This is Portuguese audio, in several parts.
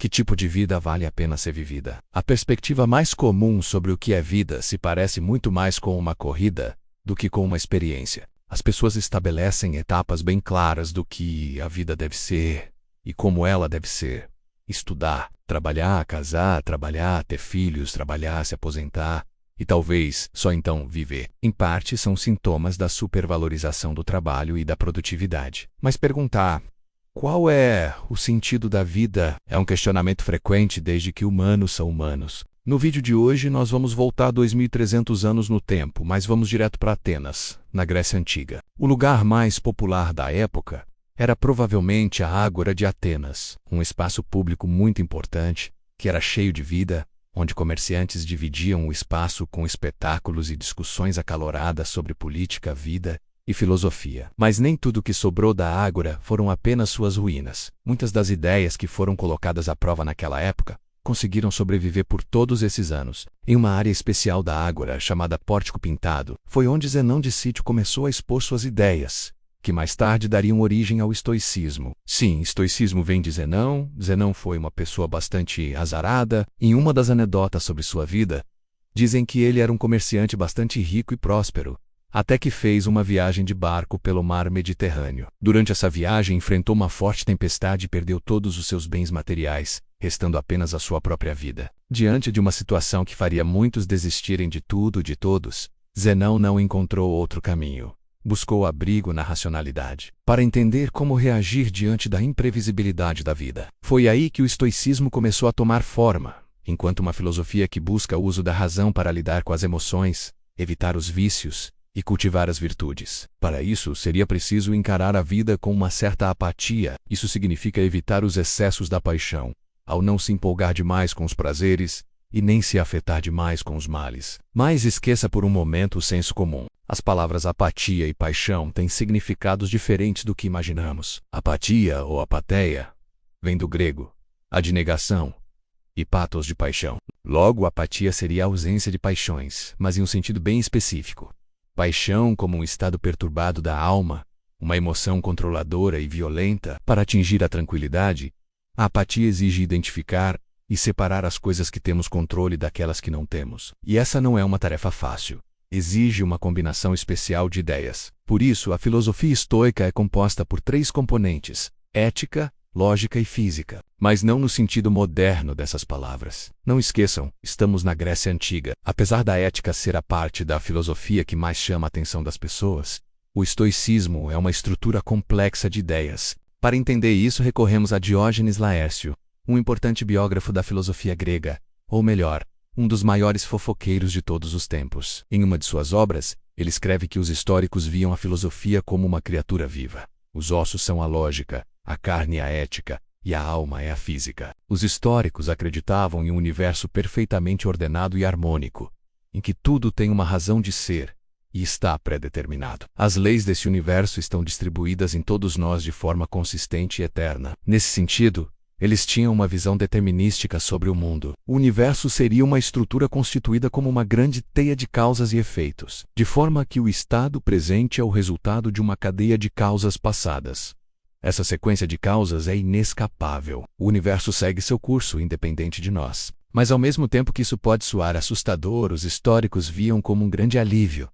Que tipo de vida vale a pena ser vivida? A perspectiva mais comum sobre o que é vida se parece muito mais com uma corrida do que com uma experiência. As pessoas estabelecem etapas bem claras do que a vida deve ser e como ela deve ser. Estudar, trabalhar, casar, trabalhar, ter filhos, trabalhar, se aposentar e talvez só então viver. Em parte, são sintomas da supervalorização do trabalho e da produtividade. Mas perguntar qual é o sentido da vida é um questionamento frequente desde que humanos são humanos. No vídeo de hoje nós vamos voltar 2.300 anos no tempo, mas vamos direto para Atenas, na Grécia Antiga. O lugar mais popular da época era provavelmente a Ágora de Atenas, um espaço público muito importante, que era cheio de vida, onde comerciantes dividiam o espaço com espetáculos e discussões acaloradas sobre política, vida e filosofia. Mas nem tudo que sobrou da Ágora foram apenas suas ruínas. Muitas das ideias que foram colocadas à prova naquela época conseguiram sobreviver por todos esses anos. Em uma área especial da Ágora, chamada Pórtico Pintado, foi onde Zenão de Cítio começou a expor suas ideias, que mais tarde dariam origem ao estoicismo. Sim, estoicismo vem de Zenão. Zenão foi uma pessoa bastante azarada. Em uma das anedotas sobre sua vida, dizem que ele era um comerciante bastante rico e próspero, até que fez uma viagem de barco pelo mar Mediterrâneo. Durante essa viagem, enfrentou uma forte tempestade e perdeu todos os seus bens materiais, restando apenas a sua própria vida. Diante de uma situação que faria muitos desistirem de tudo e de todos, Zenão não encontrou outro caminho. Buscou abrigo na racionalidade, para entender como reagir diante da imprevisibilidade da vida. Foi aí que o estoicismo começou a tomar forma, enquanto uma filosofia que busca o uso da razão para lidar com as emoções, evitar os vícios e cultivar as virtudes. Para isso, seria preciso encarar a vida com uma certa apatia. Isso significa evitar os excessos da paixão, ao não se empolgar demais com os prazeres e nem se afetar demais com os males. Mas esqueça por um momento o senso comum. As palavras apatia e paixão têm significados diferentes do que imaginamos. Apatia ou apatheia vem do grego, a de negação, e pathos de paixão. Logo, apatia seria a ausência de paixões, mas em um sentido bem específico. Paixão como um estado perturbado da alma, uma emoção controladora e violenta. Para atingir a tranquilidade, a apatia exige identificar e separar as coisas que temos controle daquelas que não temos. E essa não é uma tarefa fácil. Exige uma combinação especial de ideias. Por isso, a filosofia estoica é composta por 3 componentes: ética, lógica e física. Mas não no sentido moderno dessas palavras. Não esqueçam, estamos na Grécia Antiga. Apesar da ética ser a parte da filosofia que mais chama a atenção das pessoas, o estoicismo é uma estrutura complexa de ideias. Para entender isso, recorremos a Diógenes Laércio, um importante biógrafo da filosofia grega, ou melhor, um dos maiores fofoqueiros de todos os tempos. Em uma de suas obras, ele escreve que os históricos viam a filosofia como uma criatura viva. Os ossos são a lógica, a carne a ética, e a alma é a física. Os históricos acreditavam em um universo perfeitamente ordenado e harmônico, em que tudo tem uma razão de ser e está pré-determinado. As leis desse universo estão distribuídas em todos nós de forma consistente e eterna. Nesse sentido, eles tinham uma visão determinística sobre o mundo. O universo seria uma estrutura constituída como uma grande teia de causas e efeitos, de forma que o estado presente é o resultado de uma cadeia de causas passadas. Essa sequência de causas é inescapável. O universo segue seu curso, independente de nós. Mas ao mesmo tempo que isso pode soar assustador, os históricos viam como um grande alívio,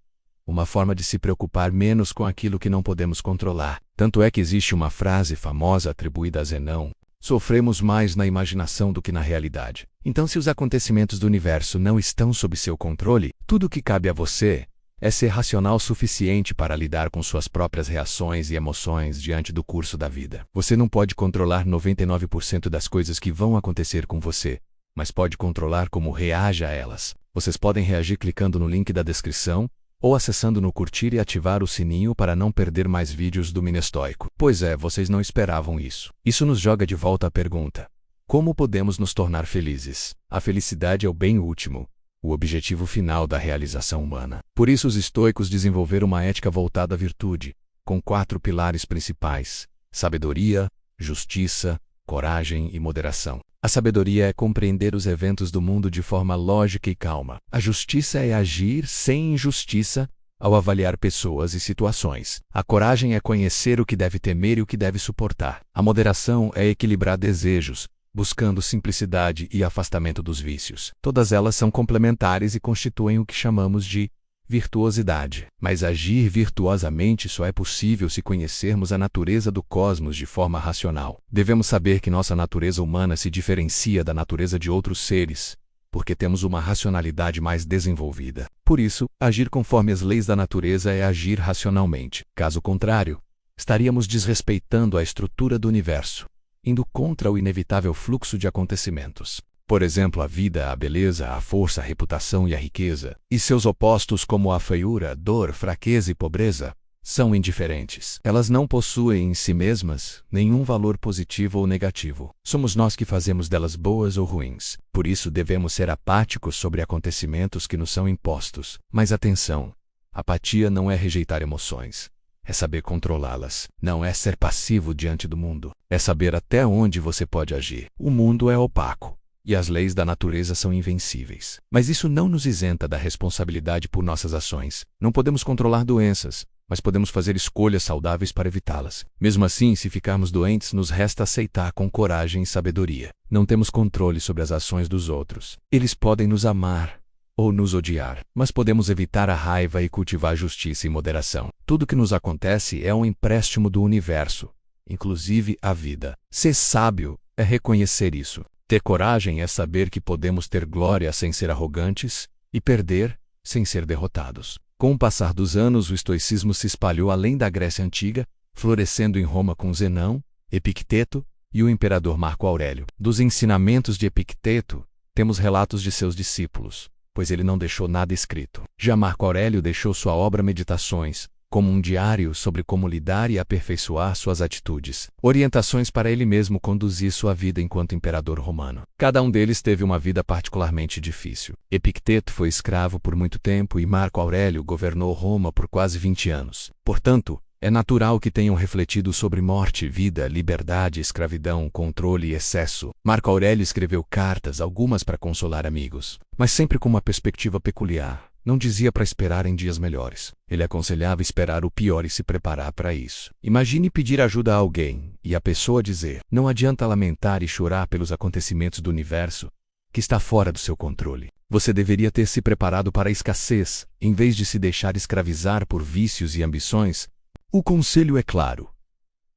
uma forma de se preocupar menos com aquilo que não podemos controlar. Tanto é que existe uma frase famosa atribuída a Zenão: sofremos mais na imaginação do que na realidade. Então, se os acontecimentos do universo não estão sob seu controle, tudo o que cabe a você é ser racional o suficiente para lidar com suas próprias reações e emoções diante do curso da vida. Você não pode controlar 99% das coisas que vão acontecer com você, mas pode controlar como reage a elas. Vocês podem reagir clicando no link da descrição ou acessando no curtir e ativar o sininho para não perder mais vídeos do Minestoico. Pois é, vocês não esperavam isso. Isso nos joga de volta à pergunta: como podemos nos tornar felizes? A felicidade é o bem último, o objetivo final da realização humana. Por isso os estoicos desenvolveram uma ética voltada à virtude, com 4 pilares principais: sabedoria, justiça, coragem e moderação. A sabedoria é compreender os eventos do mundo de forma lógica e calma. A justiça é agir sem injustiça ao avaliar pessoas e situações. A coragem é conhecer o que deve temer e o que deve suportar. A moderação é equilibrar desejos, buscando simplicidade e afastamento dos vícios. Todas elas são complementares e constituem o que chamamos de virtuosidade. Mas agir virtuosamente só é possível se conhecermos a natureza do cosmos de forma racional. Devemos saber que nossa natureza humana se diferencia da natureza de outros seres, porque temos uma racionalidade mais desenvolvida. Por isso, agir conforme as leis da natureza é agir racionalmente. Caso contrário, estaríamos desrespeitando a estrutura do universo, indo contra o inevitável fluxo de acontecimentos. Por exemplo, a vida, a beleza, a força, a reputação e a riqueza, e seus opostos como a feiura, dor, fraqueza e pobreza, são indiferentes. Elas não possuem em si mesmas nenhum valor positivo ou negativo. Somos nós que fazemos delas boas ou ruins. Por isso devemos ser apáticos sobre acontecimentos que nos são impostos. Mas atenção, apatia não é rejeitar emoções. É saber controlá-las. Não é ser passivo diante do mundo. É saber até onde você pode agir. O mundo é opaco e as leis da natureza são invencíveis. Mas isso não nos isenta da responsabilidade por nossas ações. Não podemos controlar doenças, mas podemos fazer escolhas saudáveis para evitá-las. Mesmo assim, se ficarmos doentes, nos resta aceitar com coragem e sabedoria. Não temos controle sobre as ações dos outros. Eles podem nos amar ou nos odiar, mas podemos evitar a raiva e cultivar justiça e moderação. Tudo que nos acontece é um empréstimo do universo, inclusive a vida. Ser sábio é reconhecer isso. Ter coragem é saber que podemos ter glória sem ser arrogantes e perder sem ser derrotados. Com o passar dos anos, o estoicismo se espalhou além da Grécia Antiga, florescendo em Roma com Zenão, Epicteto e o imperador Marco Aurélio. Dos ensinamentos de Epicteto, temos relatos de seus discípulos, pois ele não deixou nada escrito. Já Marco Aurélio deixou sua obra Meditações, como um diário sobre como lidar e aperfeiçoar suas atitudes, orientações para ele mesmo conduzir sua vida enquanto imperador romano. Cada um deles teve uma vida particularmente difícil. Epicteto foi escravo por muito tempo e Marco Aurélio governou Roma por quase 20 anos. Portanto, é natural que tenham refletido sobre morte, vida, liberdade, escravidão, controle e excesso. Marco Aurélio escreveu cartas, algumas para consolar amigos, mas sempre com uma perspectiva peculiar. Não dizia para esperar em dias melhores. Ele aconselhava esperar o pior e se preparar para isso. Imagine pedir ajuda a alguém e a pessoa dizer: não adianta lamentar e chorar pelos acontecimentos do universo, que está fora do seu controle. Você deveria ter se preparado para a escassez, em vez de se deixar escravizar por vícios e ambições. O conselho é claro.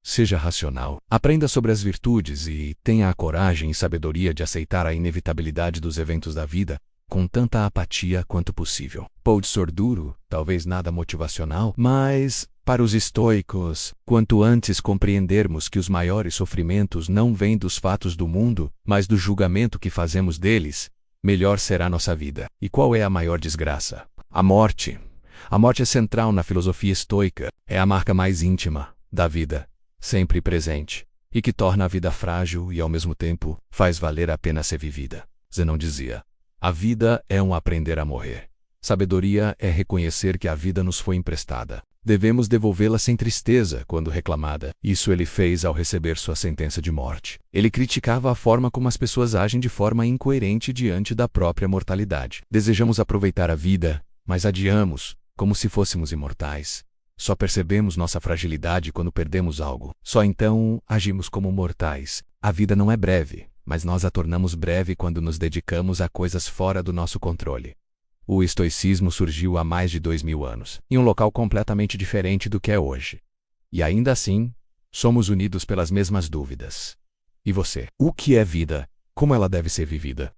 Seja racional, aprenda sobre as virtudes e tenha a coragem e sabedoria de aceitar a inevitabilidade dos eventos da vida, com tanta apatia quanto possível. Pode ser duro, talvez nada motivacional, mas, para os estoicos, quanto antes compreendermos que os maiores sofrimentos não vêm dos fatos do mundo, mas do julgamento que fazemos deles, melhor será nossa vida. E qual é a maior desgraça? A morte. A morte é central na filosofia estoica, é a marca mais íntima da vida, sempre presente, e que torna a vida frágil e, ao mesmo tempo, faz valer a pena ser vivida. Zenão dizia: a vida é um aprender a morrer. Sabedoria é reconhecer que a vida nos foi emprestada. Devemos devolvê-la sem tristeza quando reclamada. Isso ele fez ao receber sua sentença de morte. Ele criticava a forma como as pessoas agem de forma incoerente diante da própria mortalidade. Desejamos aproveitar a vida, mas adiamos, como se fôssemos imortais. Só percebemos nossa fragilidade quando perdemos algo. Só então agimos como mortais. A vida não é breve, mas nós a tornamos breve quando nos dedicamos a coisas fora do nosso controle. O estoicismo surgiu há mais de 2000 anos, em um local completamente diferente do que é hoje. E ainda assim, somos unidos pelas mesmas dúvidas. E você? O que é vida? Como ela deve ser vivida?